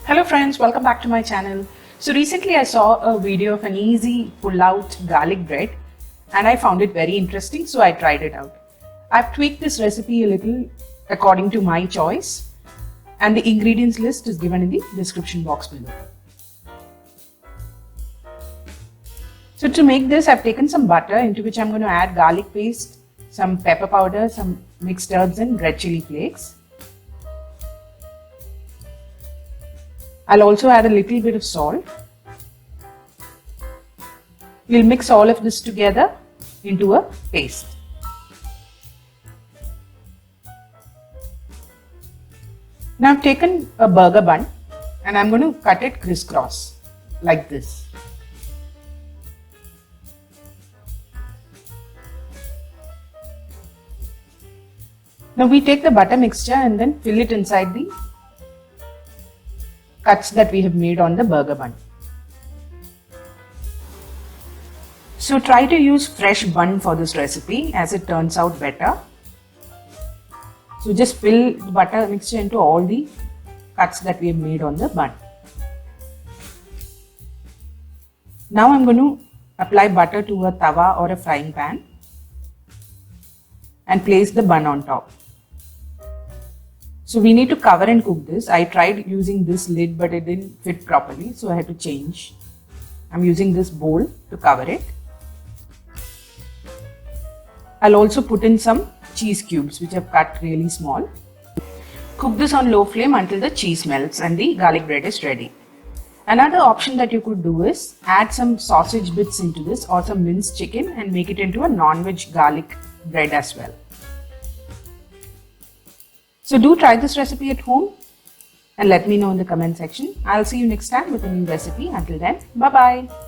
Hello friends, welcome back to my channel. So recently I saw a video of an easy pull-out garlic bread and I found it very interesting, so I tried it out. I've tweaked this recipe a little according to my choice and the ingredients list is given in the description box below. So to make this, I've taken some butter into which I'm going to add garlic paste, some pepper powder, some mixed herbs and red chilli flakes. I'll also add a little bit of salt. We'll mix all of this together into a paste. Now I've taken a burger bun and I'm going to cut it crisscross like this. Now we take the butter mixture and then fill it inside the cuts that we have made on the burger bun. So try to use fresh bun for this recipe as it turns out better. So just fill the butter mixture into all the cuts that we have made on the bun. Now I'm going to apply butter to a tawa or a frying pan and place the bun on top. So we need to cover and cook this. I tried using this lid but it didn't fit properly, so I had to change. I'm using this bowl to cover it. I'll also put in some cheese cubes which I've cut really small. Cook this on low flame until the cheese melts and the garlic bread is ready. Another option that you could do is add some sausage bits into this or some minced chicken and make it into a non-veg garlic bread as well. So do try this recipe at home and let me know in the comment section. I'll see you next time with a new recipe. Until then, bye-bye.